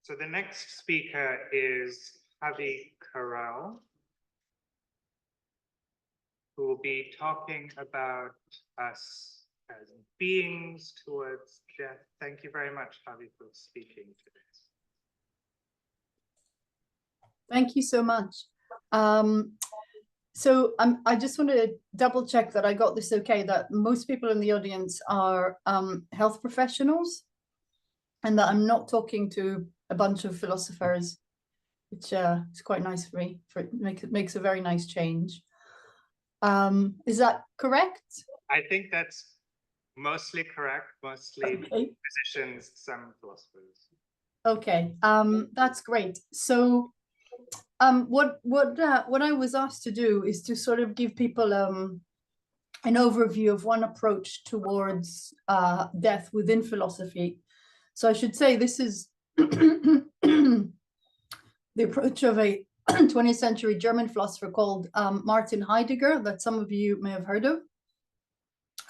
So the next speaker is Havi Carel, who will be talking about us as beings towards death. Thank you very much, Havi, for speaking today. Thank you so much. I just want to double check that I got this okay, that most people in the audience are health professionals, and that I'm not talking to a bunch of philosophers, which is quite nice for me. It makes a very nice change. Is that correct? I think that's mostly correct. Mostly physicians, some philosophers. Okay, that's great. So what I was asked to do is to sort of give people an overview of one approach towards death within philosophy. So I should say this is the approach of a 20th century German philosopher called Martin Heidegger, that some of you may have heard of,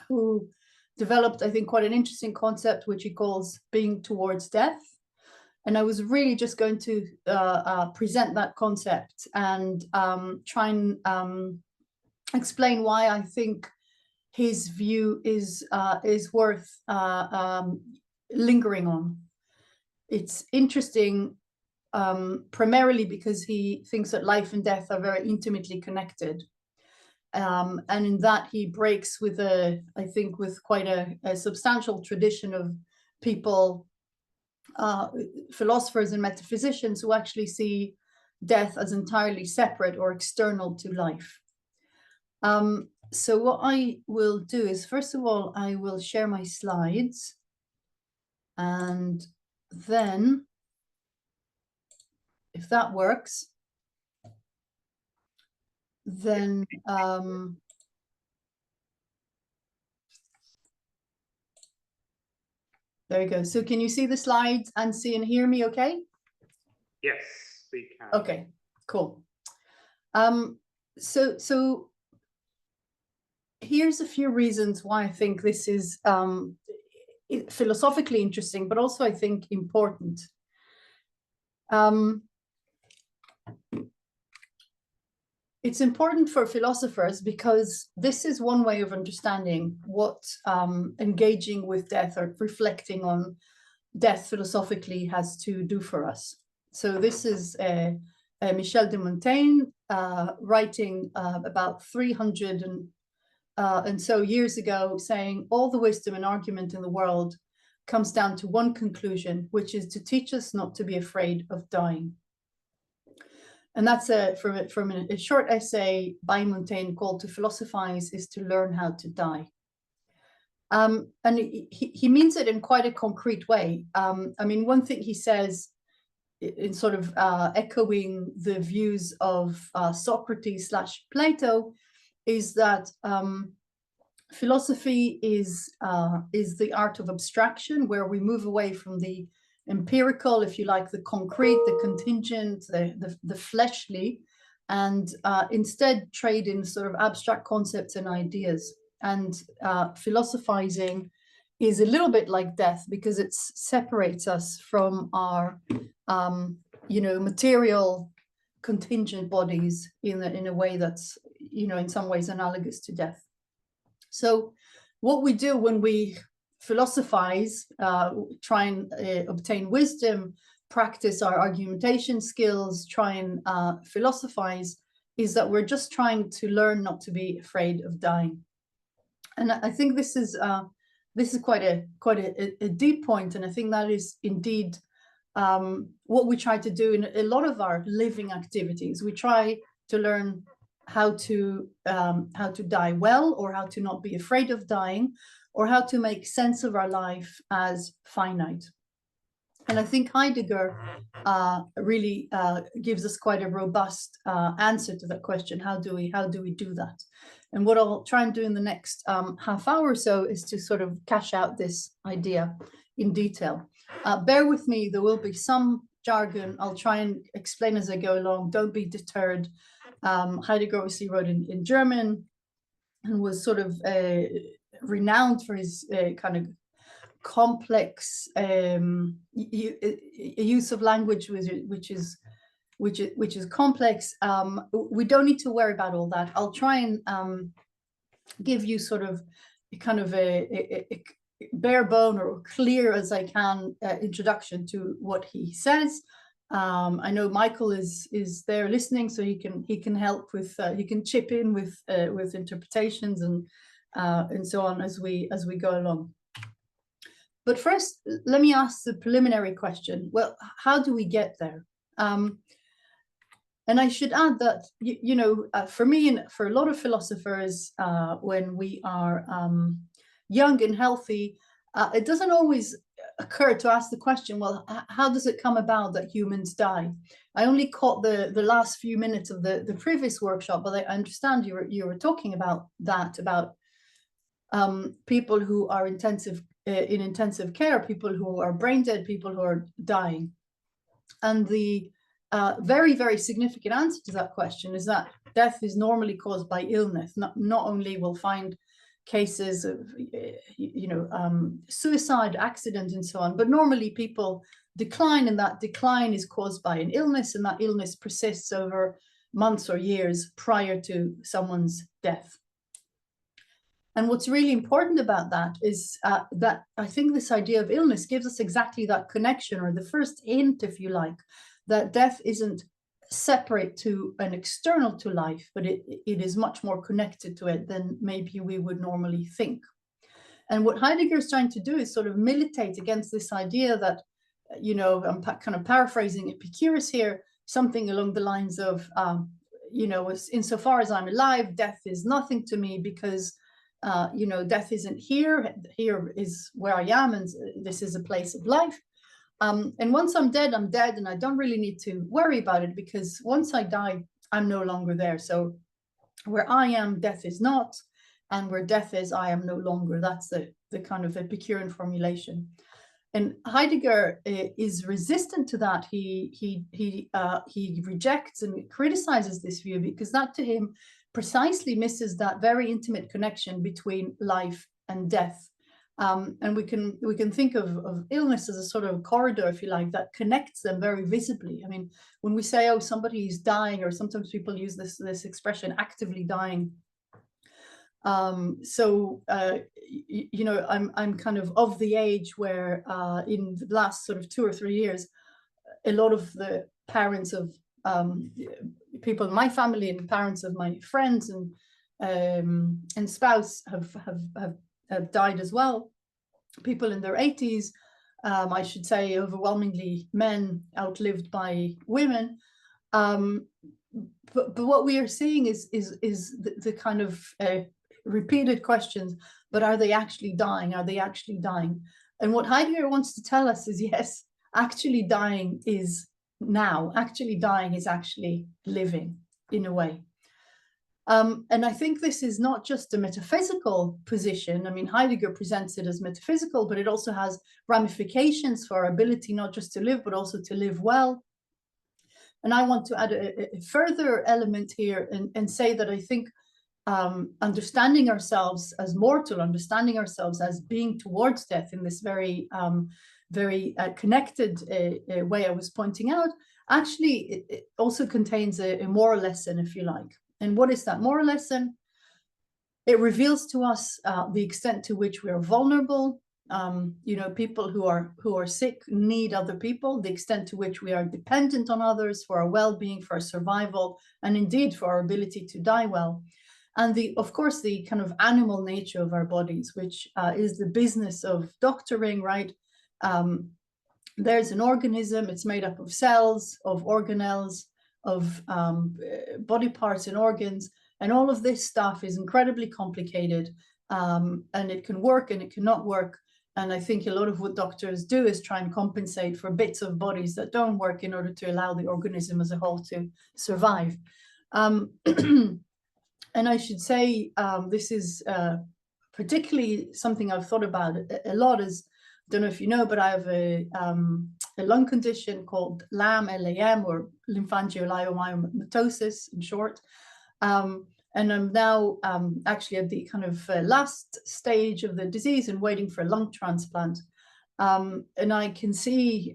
who developed, I think, quite an interesting concept, which he calls being towards death. And I was really just going to present that concept and try and explain why I think his view is worth lingering on. It's interesting primarily because he thinks that life and death are very intimately connected. And in that he breaks with I think with quite a substantial tradition of people, philosophers and metaphysicians, who actually see death as entirely separate or external to life. So what I will do is, first of all, I will share my slides, and then, if that works, then there you go. So can you see the slides and see and hear me okay? Yes, we can. Okay, cool. So here's a few reasons why I think this is philosophically interesting, but also I think important. It's important for philosophers because this is one way of understanding what engaging with death or reflecting on death philosophically has to do for us. So this is Michel de Montaigne writing about 300 and so years ago, saying all the wisdom and argument in the world comes down to one conclusion, which is to teach us not to be afraid of dying. And that's from a short essay by Montaigne called "To Philosophize is to Learn How to Die." And he means it in quite a concrete way. I mean, one thing he says, in sort of echoing the views of Socrates / Plato, is that philosophy is the art of abstraction, where we move away from the empirical, if you like, the concrete, the contingent, the fleshly, and instead trade in sort of abstract concepts and ideas. And philosophizing is a little bit like death because it separates us from our material contingent bodies in a way that's, in some ways analogous to death. So what we do when we philosophize, try and obtain wisdom, practice our argumentation skills, try and philosophize, is that we're just trying to learn not to be afraid of dying. And I think this is quite a deep point, and I think that is indeed what we try to do in a lot of our living activities. We try to learn how to die well, or how to not be afraid of dying, or how to make sense of our life as finite. And I think Heidegger really gives us quite a robust answer to that question. How do we do that? And what I'll try and do in the next half hour or so is to sort of cash out this idea in detail. Bear with me, there will be some jargon. I'll try and explain as I go along. Don't be deterred. Heidegger obviously wrote in German and was sort of renowned for his kind of complex use of language which is complex. We don't need to worry about all that. I'll try and give you sort of kind of a bare bone or clear as I can introduction to what he says. I know Michael is there listening, so he can help with he can chip in with interpretations and so on as we go along. But first, let me ask the preliminary question. Well, how do we get there? And I should add that, for me and for a lot of philosophers, when we are young and healthy, it doesn't always occur to ask the question, well, how does it come about that humans die? I only caught the last few minutes of the previous workshop, but I understand you were talking about that, about people who are in intensive care, people who are brain dead, people who are dying. And the very, very significant answer to that question is that death is normally caused by illness. Not only we'll find cases of, suicide, accident, and so on, but normally people decline, and that decline is caused by an illness, and that illness persists over months or years prior to someone's death. And what's really important about that is that I think this idea of illness gives us exactly that connection, or the first hint, if you like, that death isn't separate to and external to life, but it is much more connected to it than maybe we would normally think. And what Heidegger is trying to do is sort of militate against this idea that, I'm kind of paraphrasing Epicurus here, something along the lines of, insofar as I'm alive, death is nothing to me because death isn't here. Here is where I am, and this is a place of life. And once I'm dead, and I don't really need to worry about it, because once I die, I'm no longer there. So where I am, death is not, and where death is, I am no longer. That's the kind of Epicurean formulation. And Heidegger is resistant to that. He rejects and criticizes this view, because that to him precisely misses that very intimate connection between life and death. And we can think of illness as a sort of corridor, if you like, that connects them very visibly. I mean, when we say, oh, somebody is dying, or sometimes people use this expression, actively dying. I'm kind of the age where in the last sort of 2 or 3 years, a lot of the parents of people in my family and parents of my friends and spouse have died as well. People in their 80s, I should say, overwhelmingly men outlived by women. But what we are seeing is the kind of repeated questions, but are they actually dying? Are they actually dying? And what Heidegger wants to tell us is, yes, actually dying is now. Actually dying is actually living, in a way. And I think this is not just a metaphysical position. I mean, Heidegger presents it as metaphysical, but it also has ramifications for our ability not just to live, but also to live well. And I want to add a further element here and say that I think understanding ourselves as mortal, understanding ourselves as being towards death in this very connected way I was pointing out, actually it also contains a moral lesson, if you like. And what is that moral lesson? It reveals to us the extent to which we are vulnerable. People who are sick need other people, the extent to which we are dependent on others for our well-being, for our survival, and indeed for our ability to die well. And of course, the kind of animal nature of our bodies, which is the business of doctoring, right? There's an organism, it's made up of cells, of organelles, of body parts and organs, and all of this stuff is incredibly complicated, and it can work and it cannot work. And I think a lot of what doctors do is try and compensate for bits of bodies that don't work in order to allow the organism as a whole to survive. And I should say, this is particularly something I've thought about a lot. Is, I don't know if you know, but I have a lung condition called LAM, LAM, or lymphangioliomyomatosis in short. And I'm now actually at the kind of last stage of the disease and waiting for a lung transplant. And I can see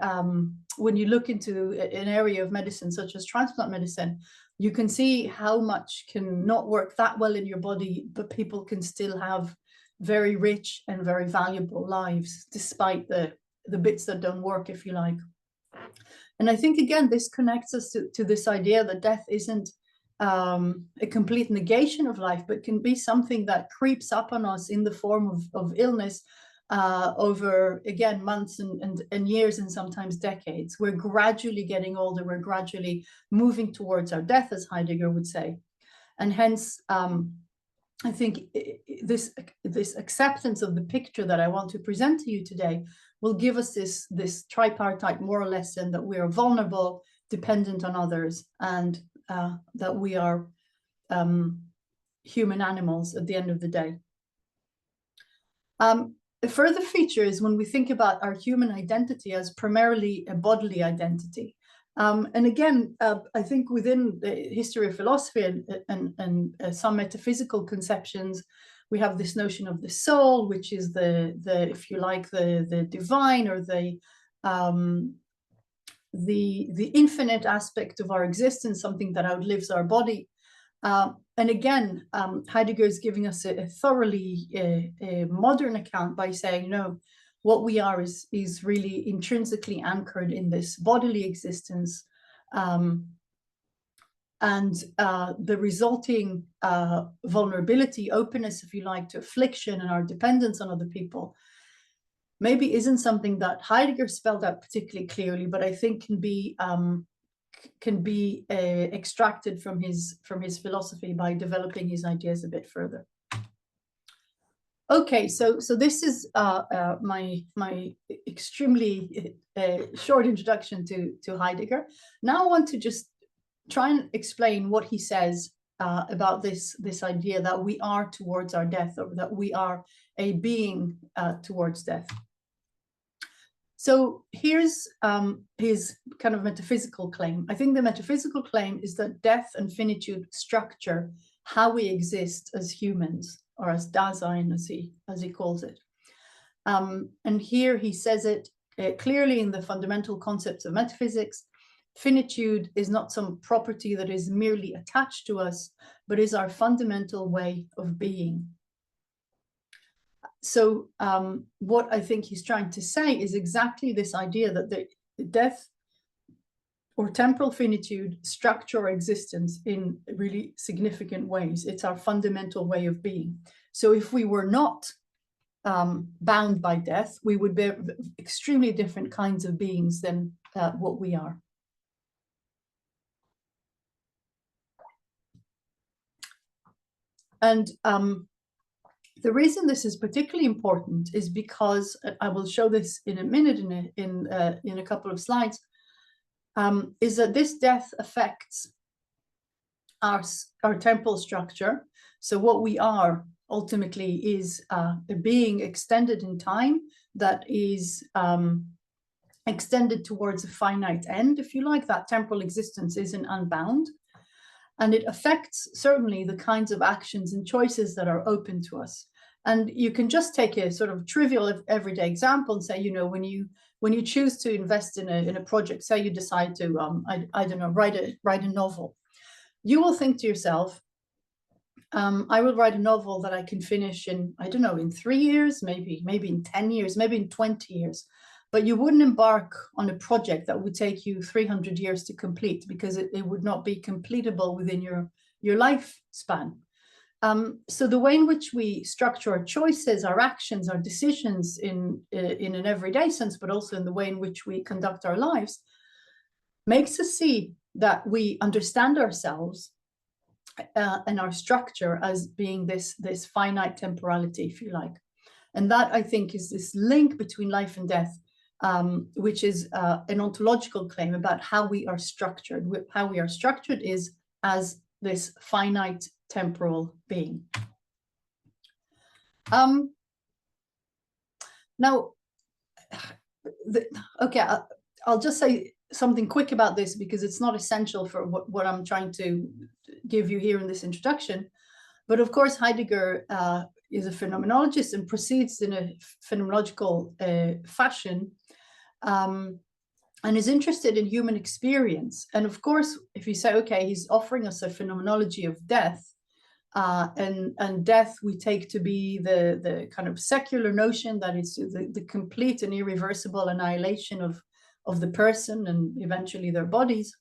when you look into an area of medicine, such as transplant medicine, you can see how much can not work that well in your body, but people can still have very rich and very valuable lives, despite the bits that don't work, if you like. And I think, again, this connects us to this idea that death isn't a complete negation of life, but can be something that creeps up on us in the form of illness over, again, months and years and sometimes decades. We're gradually getting older. We're gradually moving towards our death, as Heidegger would say. And hence, I think this acceptance of the picture that I want to present to you today will give us this tripartite moral lesson that we are vulnerable, dependent on others, and that we are human animals at the end of the day. A further feature is when we think about our human identity as primarily a bodily identity. And again, I think within the history of philosophy and some metaphysical conceptions, we have this notion of the soul, which is the if you like, the divine, or the infinite aspect of our existence, something that outlives our body. And again, Heidegger is giving us a thoroughly modern account by saying, no, what we are is really intrinsically anchored in this bodily existence, and the resulting vulnerability, openness, if you like, to affliction and our dependence on other people maybe isn't something that Heidegger spelled out particularly clearly, but I think can be extracted from his philosophy by developing his ideas a bit further. Okay, so this is my extremely short introduction to Heidegger. Now I want to just try and explain what he says about this idea that we are towards our death, or that we are a being towards death. So here's his kind of metaphysical claim. I think the metaphysical claim is that death and finitude structure how we exist as humans, or as Dasein, as he calls it. And here he says it clearly in the fundamental concepts of metaphysics. Finitude is not some property that is merely attached to us, but is our fundamental way of being. So what I think he's trying to say is exactly this idea that the death or temporal finitude structure our existence in really significant ways. It's our fundamental way of being. So if we were not bound by death, we would be extremely different kinds of beings than what we are. And the reason this is particularly important is because I will show this in a minute in a couple of slides. Is that this death affects our temporal structure. So what we are ultimately is a being extended in time that is extended towards a finite end, if you like. That temporal existence isn't unbound. And it affects certainly the kinds of actions and choices that are open to us. And you can just take a sort of trivial everyday example and say, you know, when you choose to invest in a project, say you decide to, I don't know, write a novel, you will think to yourself, I will write a novel that I can finish in, I don't know, in 3 years, maybe in 10 years, maybe in 20 years. But you wouldn't embark on a project that would take you 300 years to complete, because it would not be completable within your lifespan. So the way in which we structure our choices, our actions, our decisions in an everyday sense, but also in the way in which we conduct our lives, makes us see that we understand ourselves and our structure as being this finite temporality, if you like. And that, I think, is this link between life and death, which is an ontological claim about how we are structured. How we are structured is as this finite temporal being. Now, okay, I'll just say something quick about this, because it's not essential for what I'm trying to give you here in this introduction. But of course, Heidegger is a phenomenologist and proceeds in a phenomenological fashion, and is interested in human experience. And of course, if you say, okay, he's offering us a phenomenology of death, and death we take to be the kind of secular notion that it's the complete and irreversible annihilation of the person and eventually their bodies.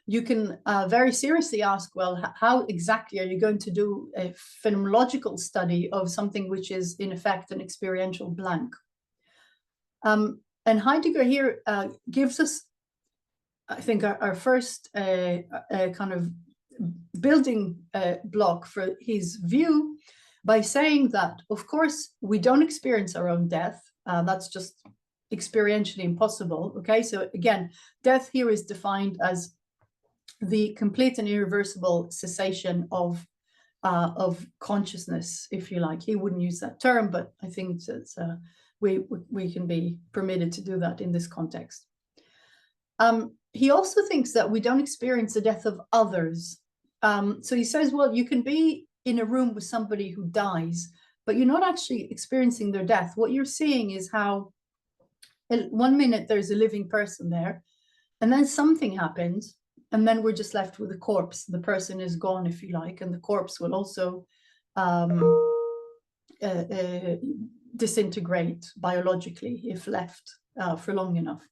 You can very seriously ask, well, how exactly are you going to do a phenomenological study of something which is in effect an experiential blank? And Heidegger here gives us, I think, our first kind of building block for his view by saying that, of course, we don't experience our own death. That's just experientially impossible. Okay, so again, death here is defined as the complete and irreversible cessation of consciousness, if you like. He wouldn't use that term, but I think that we can be permitted to do that in this context. He also thinks that we don't experience the death of others. So he says, well, you can be in a room with somebody who dies, but you're not actually experiencing their death. What you're seeing is how 1 minute there's a living person there, and then something happens, and then we're just left with a corpse. The person is gone, if you like, and the corpse will also disintegrate biologically if left for long enough.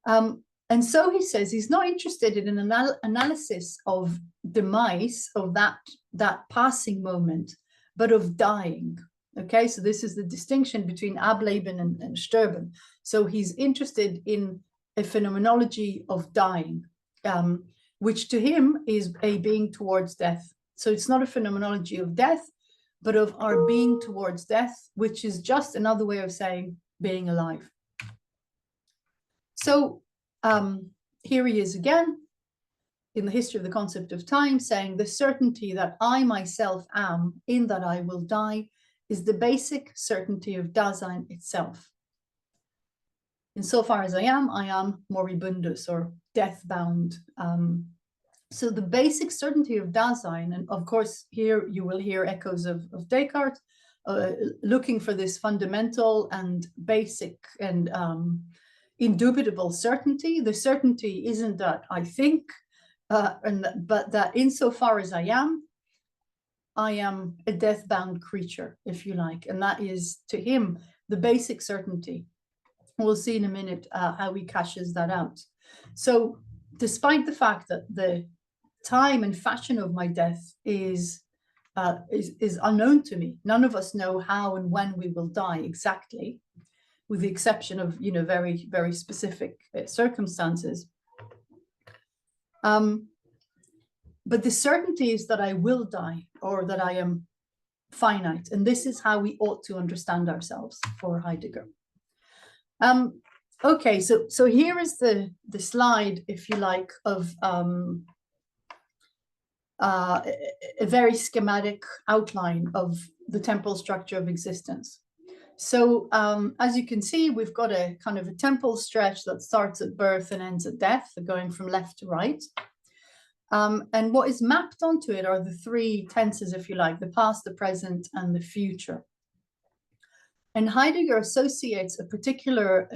And so he says he's not interested in an analysis of demise, of that passing moment, but of dying. Okay, so this is the distinction between Ableben and Sterben. So he's interested in a phenomenology of dying, which to him is a being towards death. So it's not a phenomenology of death, but of our being towards death, which is just another way of saying being alive. So here he is again in the history of the concept of time, saying the certainty that I myself am, in that I will die, is the basic certainty of Dasein itself. Insofar as I am moribundus, or death-bound. So the basic certainty of Dasein, and of course here you will hear echoes of Descartes, looking for this fundamental and basic and indubitable certainty. The certainty isn't that I think, but that insofar as I am a death-bound creature, if you like, and that is to him the basic certainty. We'll see in a minute how he cashes that out. So despite the fact that the time and fashion of my death is unknown to me, none of us know how and when we will die exactly, with the exception of, you know, very, very specific circumstances. But the certainty is that I will die, or that I am finite. And this is how we ought to understand ourselves for Heidegger. Okay, so here is the slide, if you like, of a very schematic outline of the temporal structure of existence. So as you can see, we've got a kind of a temporal stretch that starts at birth and ends at death, going from left to right. And what is mapped onto it are the three tenses, if you like, the past, the present, and the future. And Heidegger associates a particular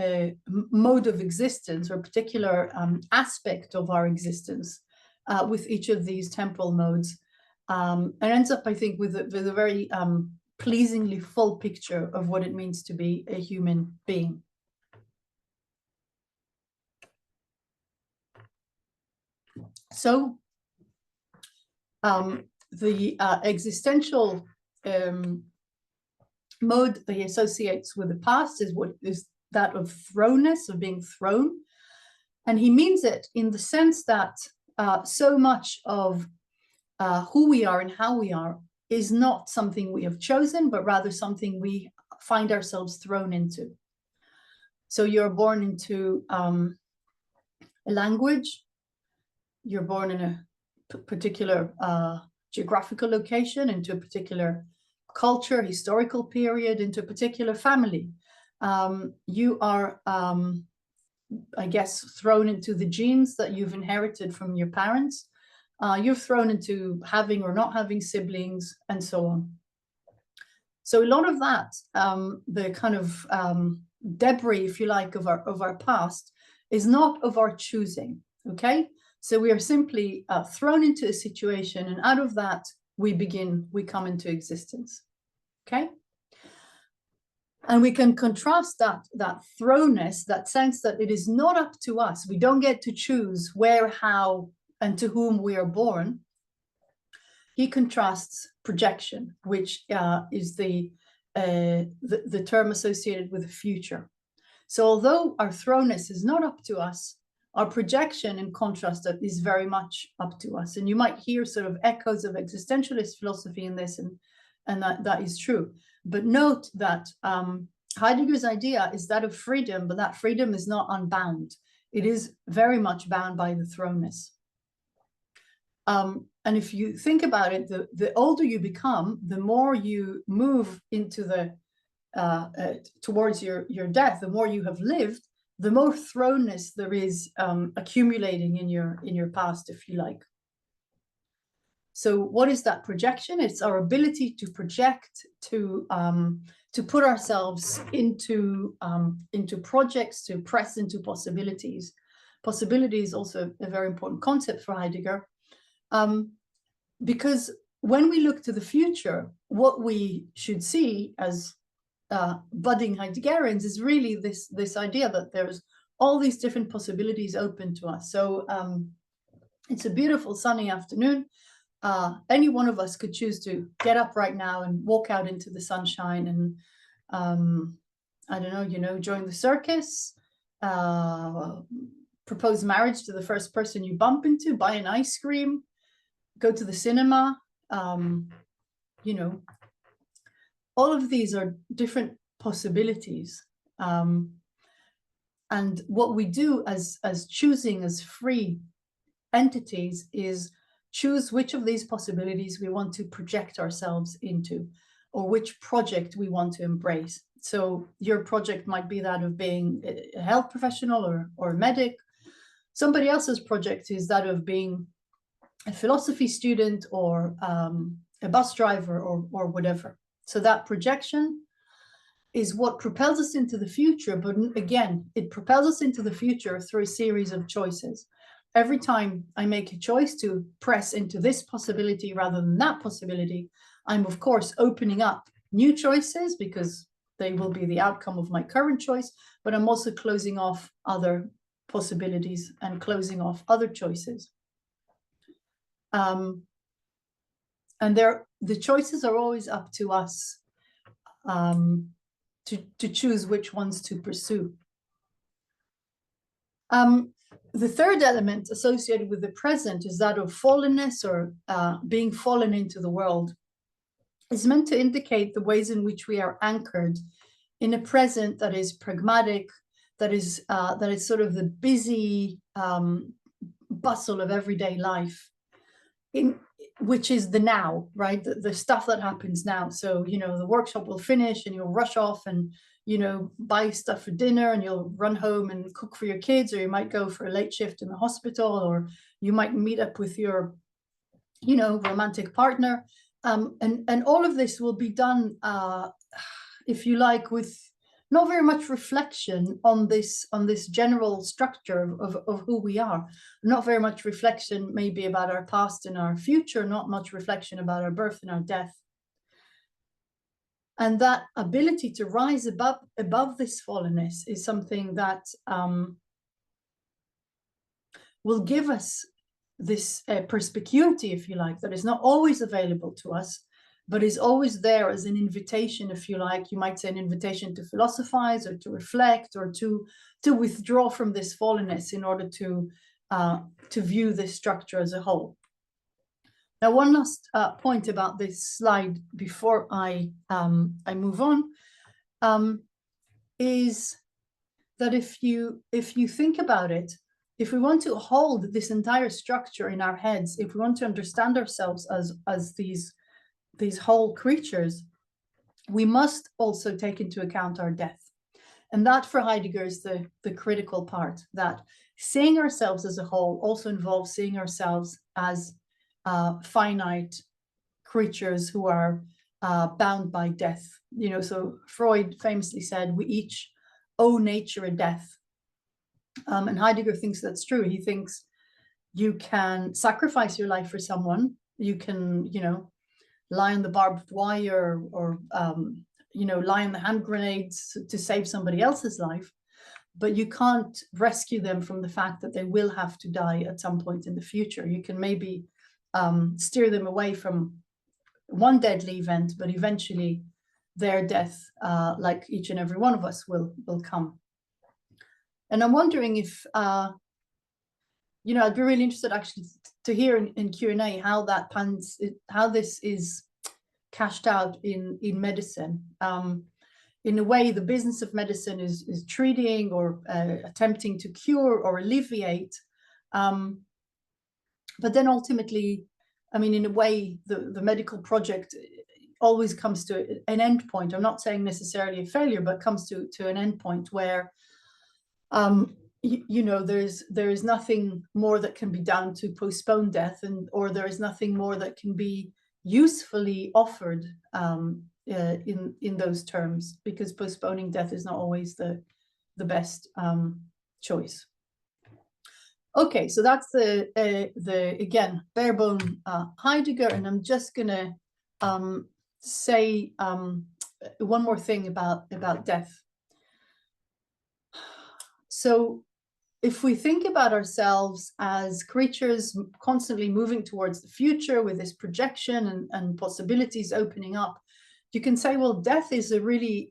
mode of existence, or a particular aspect of our existence with each of these temporal modes, and ends up, I think, with a very pleasingly full picture of what it means to be a human being. So the existential mode that he associates with the past is what is that of thrownness, of being thrown. And he means it in the sense that so much of who we are and how we are is not something we have chosen, but rather something we find ourselves thrown into. So you're born into a language, you're born in a particular geographical location, into a particular culture, historical period, into a particular family. You are, I guess, thrown into the genes that you've inherited from your parents. You're thrown into having or not having siblings, and so on. So a lot of that, the kind of debris, if you like, of our past is not of our choosing, okay? So we are simply thrown into a situation, and out of that, we come into existence, okay? And we can contrast that thrownness, that sense that it is not up to us. We don't get to choose where, how, and to whom we are born. He contrasts projection, which is the term associated with the future. So although our thrownness is not up to us, our projection, in contrast, is very much up to us. And you might hear sort of echoes of existentialist philosophy in this, and that is true. But note that Heidegger's idea is that of freedom, but that freedom is not unbound. It is very much bound by the thrownness. And if you think about it, the older you become, the more you move into the towards your death, the more you have lived, the more thrownness there is accumulating in your past, if you like. So what is that projection? It's our ability to project, to put ourselves into projects, to press into possibilities. Possibility is also a very important concept for Heidegger, because when we look to the future, what we should see as budding Heideggerians is really this idea that there's all these different possibilities open to us. So it's a beautiful sunny afternoon. Any one of us could choose to get up right now and walk out into the sunshine and, I don't know, join the circus, propose marriage to the first person you bump into, buy an ice cream, go to the cinema, all of these are different possibilities. And what we do as choosing as free entities is choose which of these possibilities we want to project ourselves into, or which project we want to embrace. So your project might be that of being a health professional or a medic. Somebody else's project is that of being a philosophy student or a bus driver or whatever. So that projection is what propels us into the future. But again, it propels us into the future through a series of choices. Every time I make a choice to press into this possibility rather than that possibility, I'm of course opening up new choices because they will be the outcome of my current choice, but I'm also closing off other possibilities and closing off other choices. And the choices are always up to us to choose which ones to pursue. The third element associated with the present is that of fallenness, or being fallen into the world. It's meant to indicate the ways in which we are anchored in a present that is pragmatic, that is sort of the busy bustle of everyday life, which is the now, right? The stuff that happens now. So, the workshop will finish and you'll rush off and, buy stuff for dinner, and you'll run home and cook for your kids, or you might go for a late shift in the hospital, or you might meet up with your, romantic partner. And all of this will be done, if you like, with not very much reflection on this general structure of who we are. Not very much reflection maybe about our past and our future, not much reflection about our birth and our death. And that ability to rise above this fallenness is something that will give us this perspicuity, if you like, that is not always available to us, but is always there as an invitation, if you like. You might say an invitation to philosophize or to reflect or to withdraw from this fallenness in order to view this structure as a whole. Now, one last point about this slide before I move on is that if you think about it, if we want to hold this entire structure in our heads, if we want to understand ourselves as these whole creatures, we must also take into account our death. And that for Heidegger is the critical part, that seeing ourselves as a whole also involves seeing ourselves as finite creatures who are bound by death. You know, so Freud famously said, we each owe nature a death. And Heidegger thinks that's true. He thinks you can sacrifice your life for someone. You can, you know, lie on the barbed wire or you know, lie on the hand grenades to save somebody else's life, but you can't rescue them from the fact that they will have to die at some point in the future. You can maybe steer them away from one deadly event, but eventually their death, like each and every one of us, will come. And I'm wondering if, you know, I'd be really interested actually to hear in Q&A how that how this is cashed out in medicine. In a way, the business of medicine is treating or attempting to cure or alleviate. But then ultimately, I mean, in a way, the medical project always comes to an end point. I'm not saying necessarily a failure, but comes to an end point where, you know, there is nothing more that can be done to postpone death, or there is nothing more that can be usefully offered in those terms, because postponing death is not always the best choice. Okay, so that's the again bare bone Heidegger, and I'm just gonna say one more thing about death. So if we think about ourselves as creatures constantly moving towards the future with this projection and possibilities opening up, you can say, well, death is a really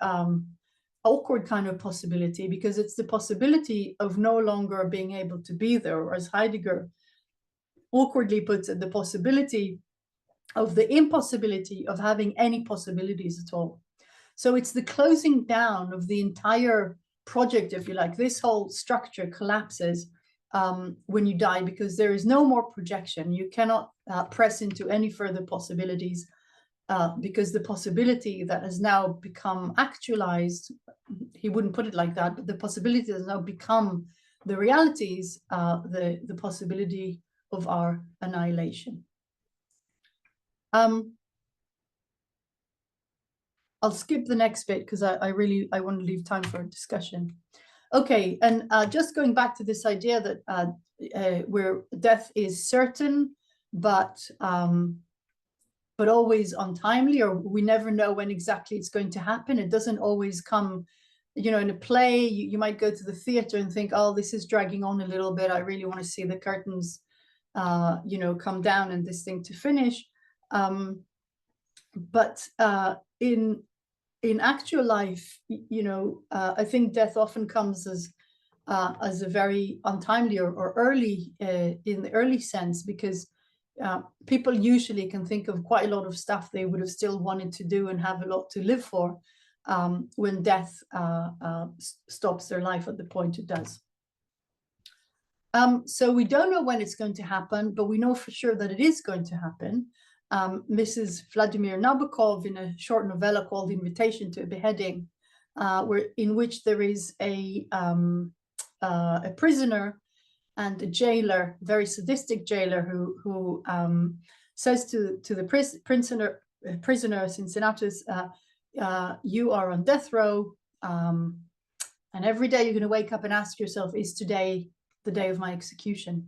awkward kind of possibility, because it's the possibility of no longer being able to be there, or as Heidegger awkwardly puts it, the possibility of the impossibility of having any possibilities at all. So it's the closing down of the entire project, if you like. This whole structure collapses when you die, because there is no more projection. You cannot press into any further possibilities, because the possibility that has now become actualized, he wouldn't put it like that, but the possibility that has now become the realities, the possibility of our annihilation. I'll skip the next bit because I want to leave time for a discussion. Okay, and just going back to this idea that where death is certain, but always untimely, or we never know when exactly it's going to happen. It doesn't always come, you know, in a play, you might go to the theater and think, oh, this is dragging on a little bit. I really want to see the curtains, you know, come down and this thing to finish. But in actual life, you know, I think death often comes as a very untimely or early, in the early sense, because people usually can think of quite a lot of stuff they would have still wanted to do and have a lot to live for when death stops their life at the point it does. So we don't know when it's going to happen, but we know for sure that it is going to happen. Mrs. Vladimir Nabokov, in a short novella called Invitation to a Beheading, in which there is a prisoner and a jailer, very sadistic jailer, who says to the prisoner Cincinnatus, you are on death row, and every day you're going to wake up and ask yourself, is today the day of my execution?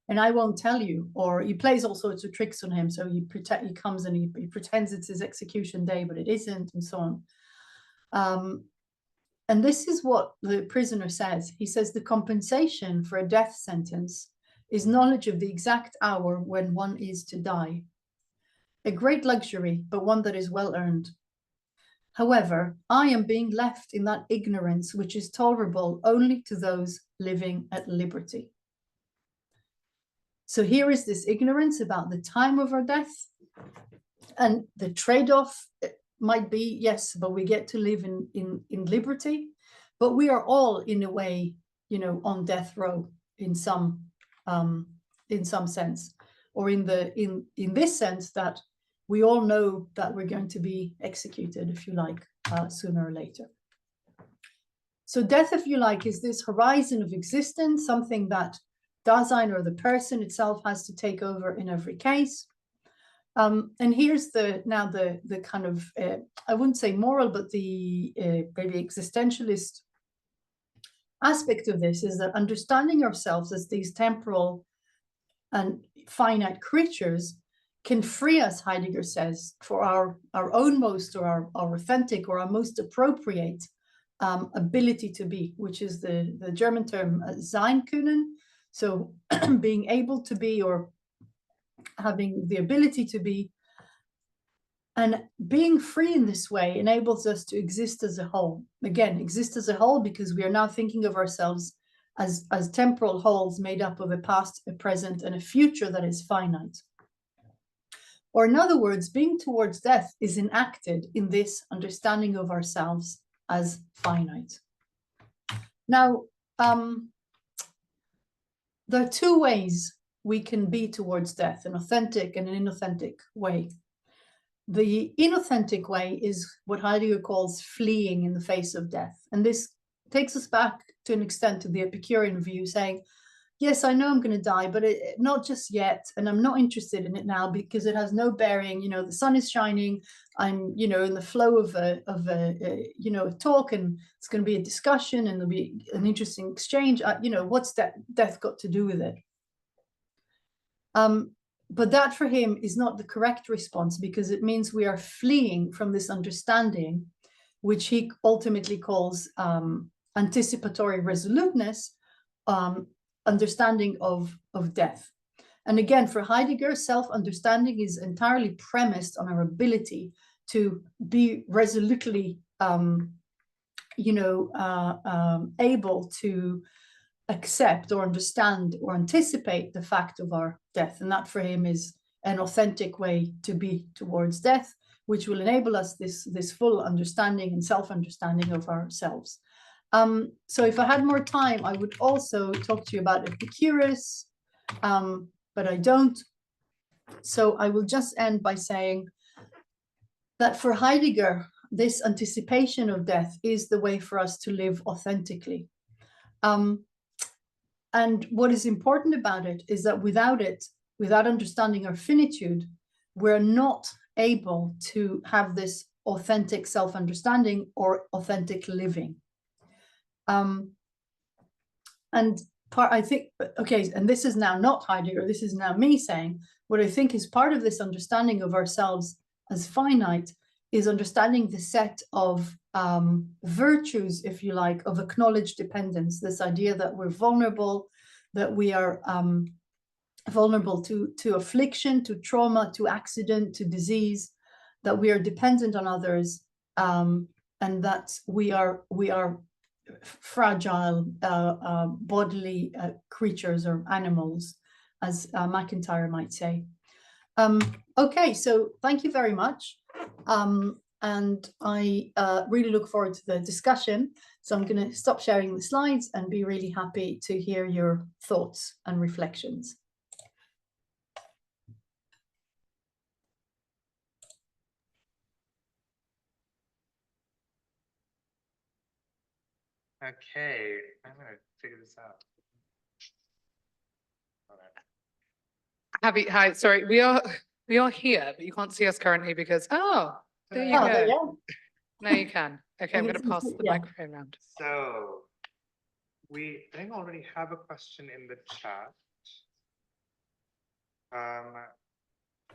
And I won't tell you. Or he plays all sorts of tricks on him. So he comes and he pretends it's his execution day, but it isn't, and so on. And this is what the prisoner says. He says the compensation for a death sentence is knowledge of the exact hour when one is to die. A great luxury, but one that is well earned. However, I am being left in that ignorance which is tolerable only to those living at liberty. So here is this ignorance about the time of our death, and the trade-off might be, yes, but we get to live in liberty, but we are all in a way, you know, on death row in some sense, or in this sense that we all know that we're going to be executed, if you like, sooner or later. So death, if you like, is this horizon of existence, something that Dasein, or the person itself, has to take over in every case. And here's now the kind of I wouldn't say moral, but the maybe existentialist aspect of this is that understanding ourselves as these temporal and finite creatures can free us, Heidegger says, for our own most or our authentic or our most appropriate ability to be, which is the German term sein können. So being able to be or having the ability to be. And being free in this way enables us to exist as a whole. Again, exist as a whole because we are now thinking of ourselves as temporal wholes made up of a past, a present, and a future that is finite. Or in other words, being towards death is enacted in this understanding of ourselves as finite. Now, there are two ways we can be towards death, an authentic and an inauthentic way. The inauthentic way is what Heidegger calls fleeing in the face of death. And this takes us back to an extent to the Epicurean view, saying, yes, I know I'm going to die, but not just yet. And I'm not interested in it now because it has no bearing. You know, the sun is shining. I'm, you know, in the flow of a talk, and it's going to be a discussion and there'll be an interesting exchange. You know, what's death got to do with it? But that for him is not the correct response because it means we are fleeing from this understanding, which he ultimately calls anticipatory resoluteness, understanding of death. And again, for Heidegger, self-understanding is entirely premised on our ability to be resolutely, able to accept or understand or anticipate the fact of our death. And that for him is an authentic way to be towards death, which will enable us this full understanding and self-understanding of ourselves. So if I had more time, I would also talk to you about Epicurus, but I don't. So I will just end by saying that for Heidegger, this anticipation of death is the way for us to live authentically. And what is important about it is that without it, without understanding our finitude, we're not able to have this authentic self-understanding or authentic living. I think, okay, and this is now not Heidegger, this is now me saying, what I think is part of this understanding of ourselves as finite is understanding the set of virtues, if you like, of acknowledged dependence, this idea that we're vulnerable, that we are vulnerable to affliction, to trauma, to accident, to disease, that we are dependent on others, and that we are fragile bodily creatures or animals, as MacIntyre might say. Okay, so thank you very much. And I really look forward to the discussion. So I'm going to stop sharing the slides and be really happy to hear your thoughts and reflections. Okay, I'm going to figure this out. All right. Havi, hi, sorry, we are here, but you can't see us currently because, there you Oh, go. there you are. Now you can. Okay, I'm You going to can pass see, the yeah. microphone around. So we, I think, already have a question in the chat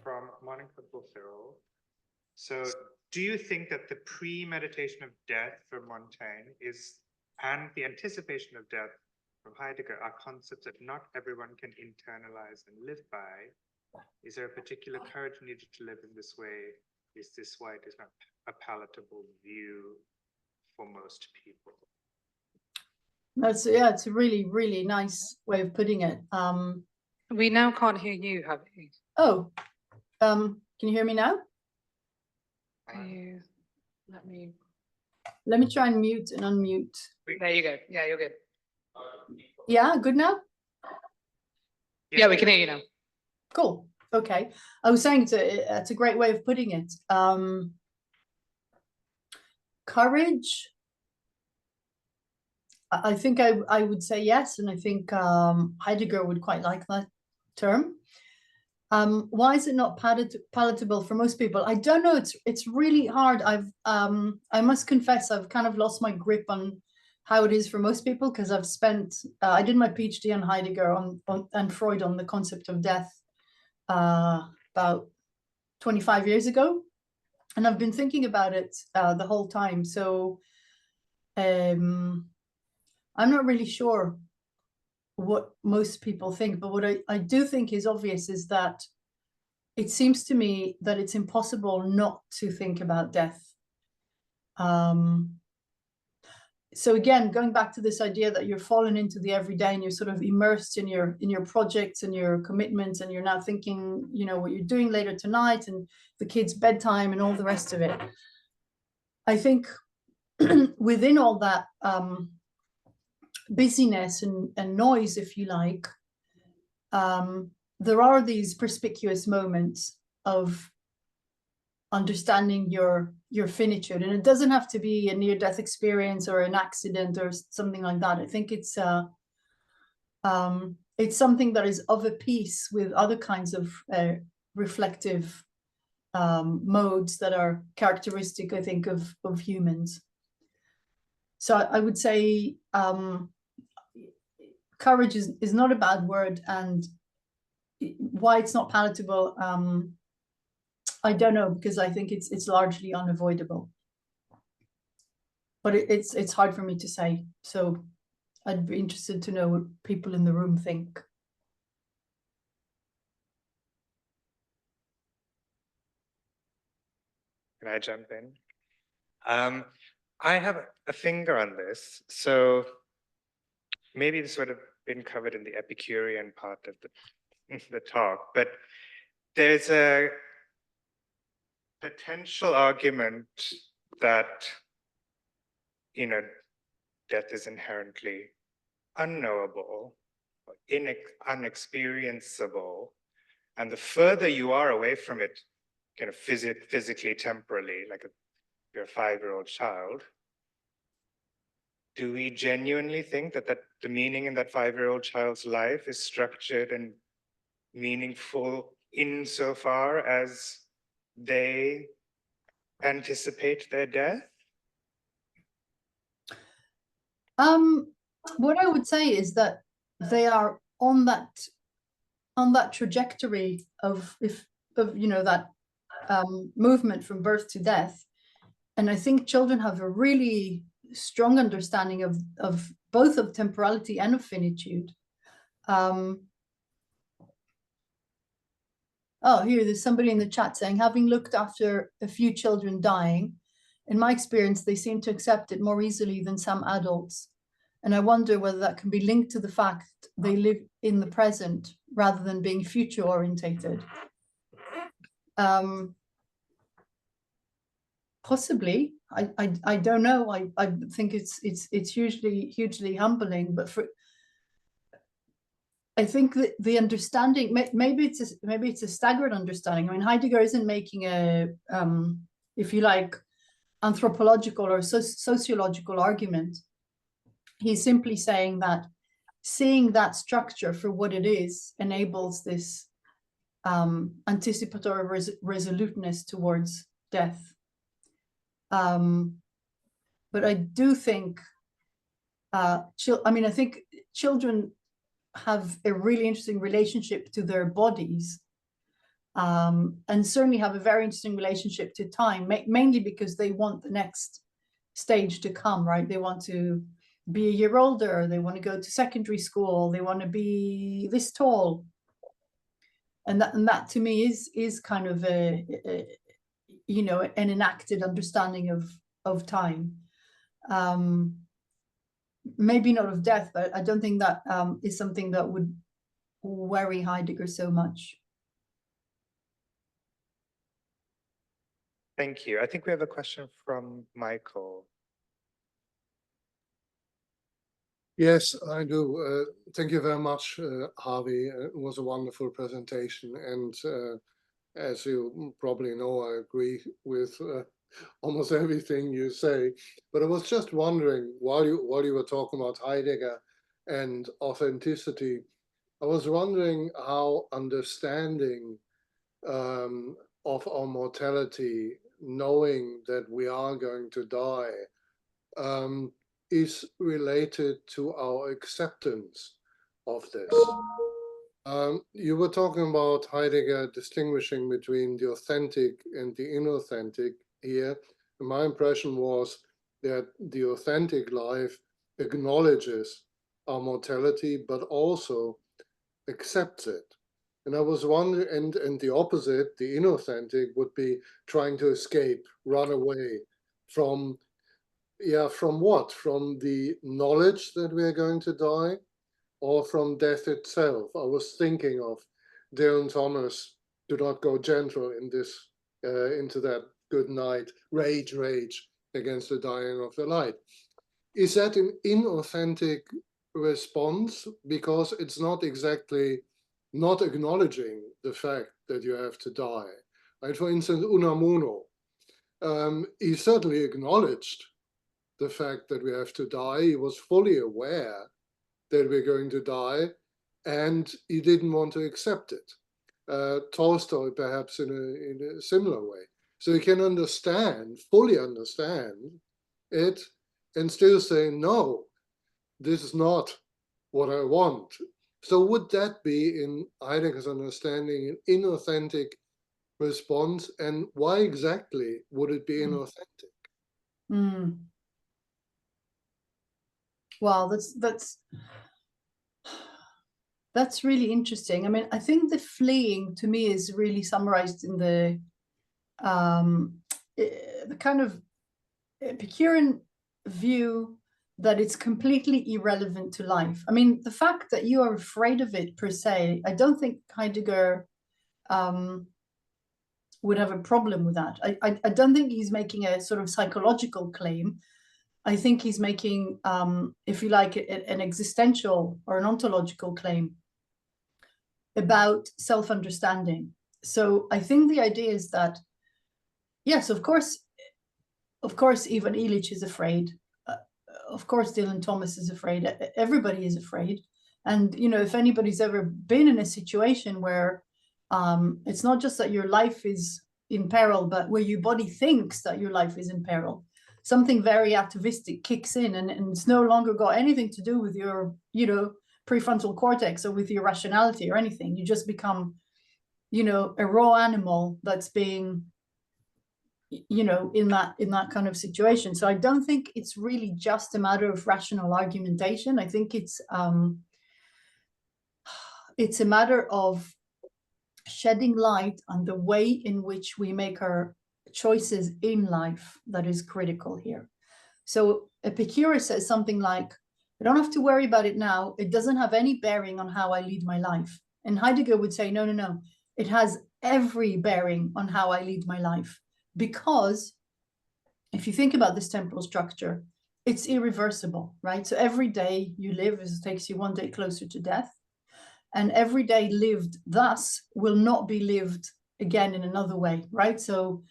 from Monica Buffero. So do you think that the premeditation of death from Montaigne and the anticipation of death from Heidegger are concepts that not everyone can internalize and live by? Is there a particular courage needed to live in this way? Is this why it is not a palatable view for most people? It's a really, really nice way of putting it. We now can't hear you, Havi. Oh, can you hear me now? Let me try and mute and unmute. There you go. Yeah, you're good. Yeah, good now? Yeah, we can hear you now. Cool. Okay. I was saying it's a great way of putting it. Courage. I think I would say yes, and I think Heidegger would quite like that term. Why is it not palatable for most people? I don't know. It's really hard. I must confess, I've kind of lost my grip on how it is for most people, because I've spent I did my PhD on Heidegger and Freud on the concept of death about 25 years ago, and I've been thinking about it the whole time. So I'm not really sure what most people think, but what I do think is obvious is that it seems to me that it's impossible not to think about death. So again, going back to this idea that you're falling into the everyday and you're sort of immersed in your projects and your commitments, and you're now thinking, you know, what you're doing later tonight and the kids' bedtime and all the rest of it. I think within all that busyness and noise, if you like, there are these perspicuous moments of understanding your finitude, and it doesn't have to be a near-death experience or an accident or something like that. I think it's something that is of a piece with other kinds of reflective modes that are characteristic, I think, of humans. So I would say courage is not a bad word, and why it's not palatable, I don't know, because I think it's largely unavoidable. But it's hard for me to say. So I'd be interested to know what people in the room think. Can I jump in? I have a finger on this. So maybe this would have been covered in the Epicurean part of the talk, but there's a potential argument that, you know, death is inherently unknowable, unexperienceable, and the further you are away from it, kind of physically, temporally, like you're a 5-year-old child, do we genuinely think that the meaning in that 5-year-old child's life is structured and meaningful insofar as they anticipate their death? What I would say is that they are on that trajectory of you know, that movement from birth to death, and I think children have a really strong understanding of both of temporality and of finitude. Oh, here, there's somebody in the chat saying, having looked after a few children dying, in my experience, they seem to accept it more easily than some adults. And I wonder whether that can be linked to the fact they live in the present rather than being future orientated. Possibly. I don't know. I think it's hugely humbling, but I think that the understanding, maybe it's a staggered understanding. I mean, Heidegger isn't making a if you like, anthropological or sociological argument. He's simply saying that seeing that structure for what it is enables this anticipatory resoluteness towards death. But I do think, I think children have a really interesting relationship to their bodies, and certainly have a very interesting relationship to time, mainly because they want the next stage to come, right? They want to be a year older, they want to go to secondary school, they want to be this tall. And that to me is kind of a you know, an enacted understanding of time. Maybe not of death, but I don't think that is something that would worry Heidegger so much. Thank you. I think we have a question from Michael. Yes, I do. Thank you very much, Harvey. It was a wonderful presentation. And as you probably know, I agree with almost everything you say. But I was just wondering, while you were talking about Heidegger and authenticity, I was wondering how understanding of our mortality, knowing that we are going to die, is related to our acceptance of this. You were talking about Heidegger distinguishing between the authentic and the inauthentic here. And my impression was that the authentic life acknowledges our mortality, but also accepts it. And I was wondering, and the opposite, the inauthentic, would be trying to escape, run away from, yeah, from what? From the knowledge that we are going to die, or from death itself? I was thinking of Dylan Thomas, "Do not go gentle in this, into that good night, rage, rage against the dying of the light." Is that an inauthentic response? Because it's not exactly not acknowledging the fact that you have to die. Right? For instance, Unamuno, he certainly acknowledged the fact that we have to die. He was fully aware that we're going to die, and he didn't want to accept it. Tolstoy, perhaps in a similar way. So you can understand, fully understand it, and still say, no, this is not what I want. So would that be, in Heidegger's understanding, an inauthentic response? And why exactly would it be inauthentic? Mm. Wow, that's really interesting. I mean, I think the fleeing to me is really summarized in the kind of Epicurean view that it's completely irrelevant to life. I mean, the fact that you are afraid of it per se, I don't think Heidegger would have a problem with that. I don't think he's making a sort of psychological claim. I think he's making, if you like, an existential or an ontological claim about self-understanding. So I think the idea is that, yes, of course, Ivan Illich is afraid. Of course, Dylan Thomas is afraid. Everybody is afraid. And, you know, if anybody's ever been in a situation where it's not just that your life is in peril, but where your body thinks that your life is in peril, something very atavistic kicks in, and it's no longer got anything to do with your, you know, prefrontal cortex or with your rationality or anything. You just become, you know, a raw animal that's being, you know, in that kind of situation. So I don't think it's really just a matter of rational argumentation. I think it's a matter of shedding light on the way in which we make our choices in life that is critical here. So Epicurus says something like, I don't have to worry about it now. It doesn't have any bearing on how I lead my life. And Heidegger would say, no, no, no. It has every bearing on how I lead my life. Because if you think about this temporal structure, it's irreversible, right? So every day you live takes you one day closer to death. And every day lived thus will not be lived again in another way, right? So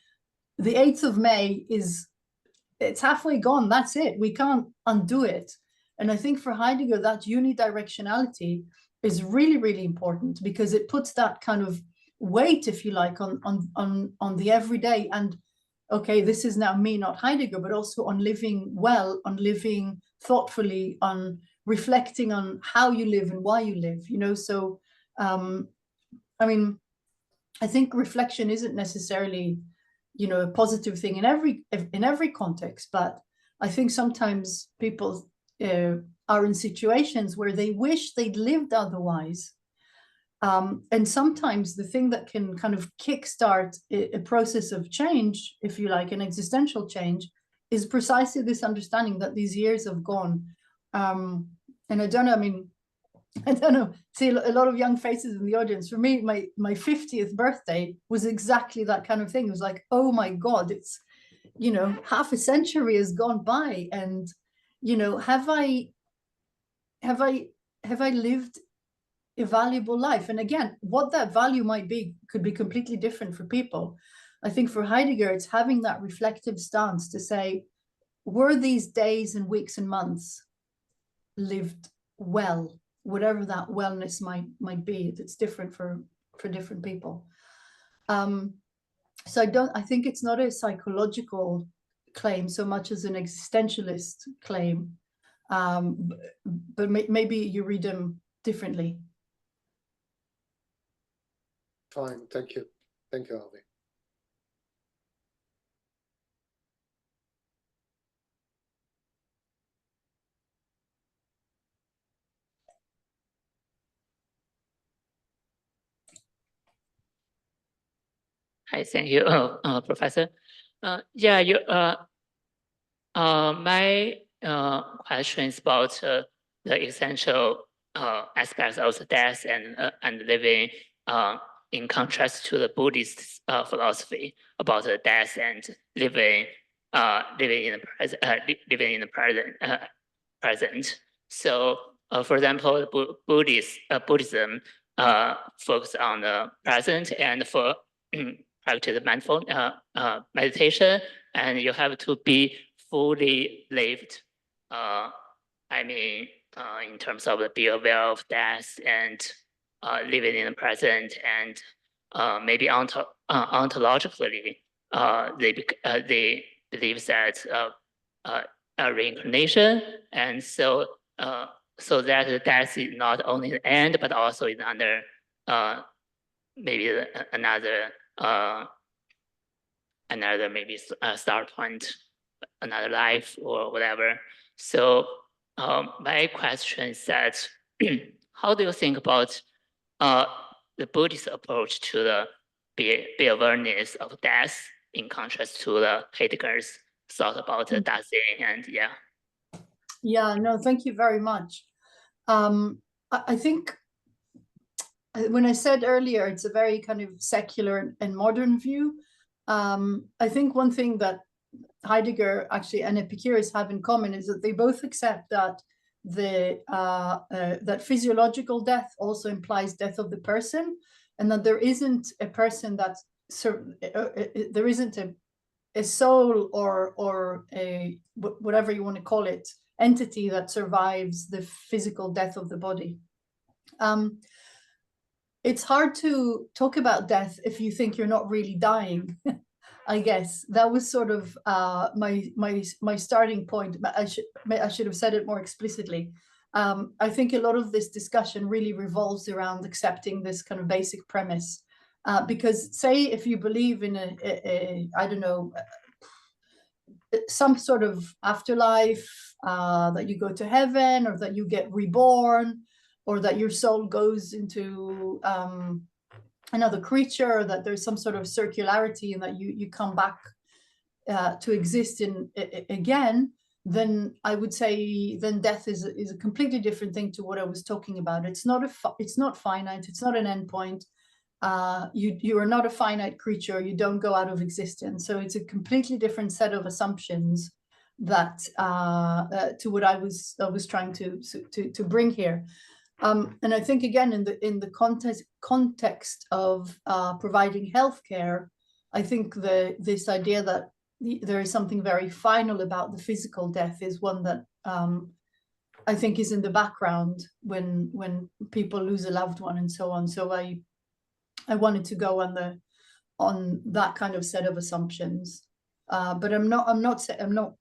the 8th of May it's halfway gone. That's it. We can't undo it. And I think for Heidegger, that unidirectionality is really, really important, because it puts that kind of weight, if you like, on the everyday. And okay, this is now me, not Heidegger, but also on living well, on living thoughtfully, on reflecting on how you live and why you live, you know. So I mean, I think reflection isn't necessarily, you know, a positive thing in every context, but I think sometimes people are in situations where they wish they'd lived otherwise. And sometimes the thing that can kind of kickstart a process of change, if you like, an existential change, is precisely this understanding that these years have gone. And I don't know, I mean, I don't know, see a lot of young faces in the audience. For me, my 50th birthday was exactly that kind of thing. It was like, oh my God, it's, you know, half a century has gone by. And, you know, have I lived a valuable life? And again, what that value might be could be completely different for people. I think for Heidegger, it's having that reflective stance to say, were these days and weeks and months lived well? whatever that wellness might be. It's different for different people. So I think it's not a psychological claim so much as an existentialist claim. But maybe you read them differently. Fine, thank you. Thank you, Harvey. Hi, thank you, Professor. Yeah, my question is about the essential aspects of the death and living in contrast to the Buddhist philosophy about the death and living in the present, living in the present. So, for example, Buddhism focus on the present, and for practice mindful meditation, and you have to be fully lived. I mean, in terms of be aware of death and living in the present, and maybe ontologically, they believe that a reincarnation, and so that death is not only the end, but also is another maybe another maybe start point, another life or whatever. So my question is that how do you think about the Buddhist approach to the be awareness of death in contrast to the Heidegger's thought about the Dasein? And yeah. Yeah, no, thank you very much. I think when I said earlier, it's a very kind of secular and modern view. I think one thing that Heidegger actually and Epicurus have in common is that they both accept that that physiological death also implies death of the person, and that there isn't a person that's there isn't a soul or a whatever you want to call it entity that survives the physical death of the body. It's hard to talk about death if you think you're not really dying. I guess that was sort of my starting point, but I should have said it more explicitly. I think a lot of this discussion really revolves around accepting this kind of basic premise, because say if you believe in I don't know, some sort of afterlife, that you go to heaven or that you get reborn, or that your soul goes into another creature, that there's some sort of circularity and that you come back to exist in again, then I would say then death is a completely different thing to what I was talking about. It's not finite. It's not an endpoint. You are not a finite creature. You don't go out of existence. So it's a completely different set of assumptions that to what I was trying to bring here. And I think again in the context of providing healthcare, I think this idea that there is something very final about the physical death is one that I think is in the background when people lose a loved one and so on. So I wanted to go on that kind of set of assumptions, but I'm not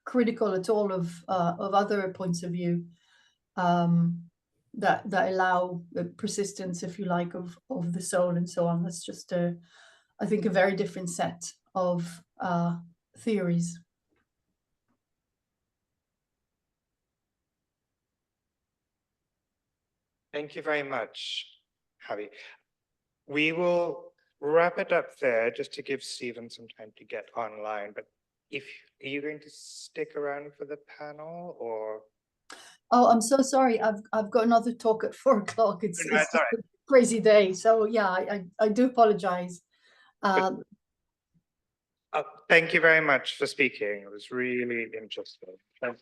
critical at all of other points of view that allow the persistence, if you like, of the soul and so on. That's just I think a very different set of theories. Thank you very much, Javi. We will wrap it up there just to give Stephen some time to get online. But are you going to stick around for the panel or? Oh, I'm so sorry. I've got another talk at 4 o'clock. It's No, it's all right. a crazy day. So yeah, I do apologize. Thank you very much for speaking. It was really interesting. Thank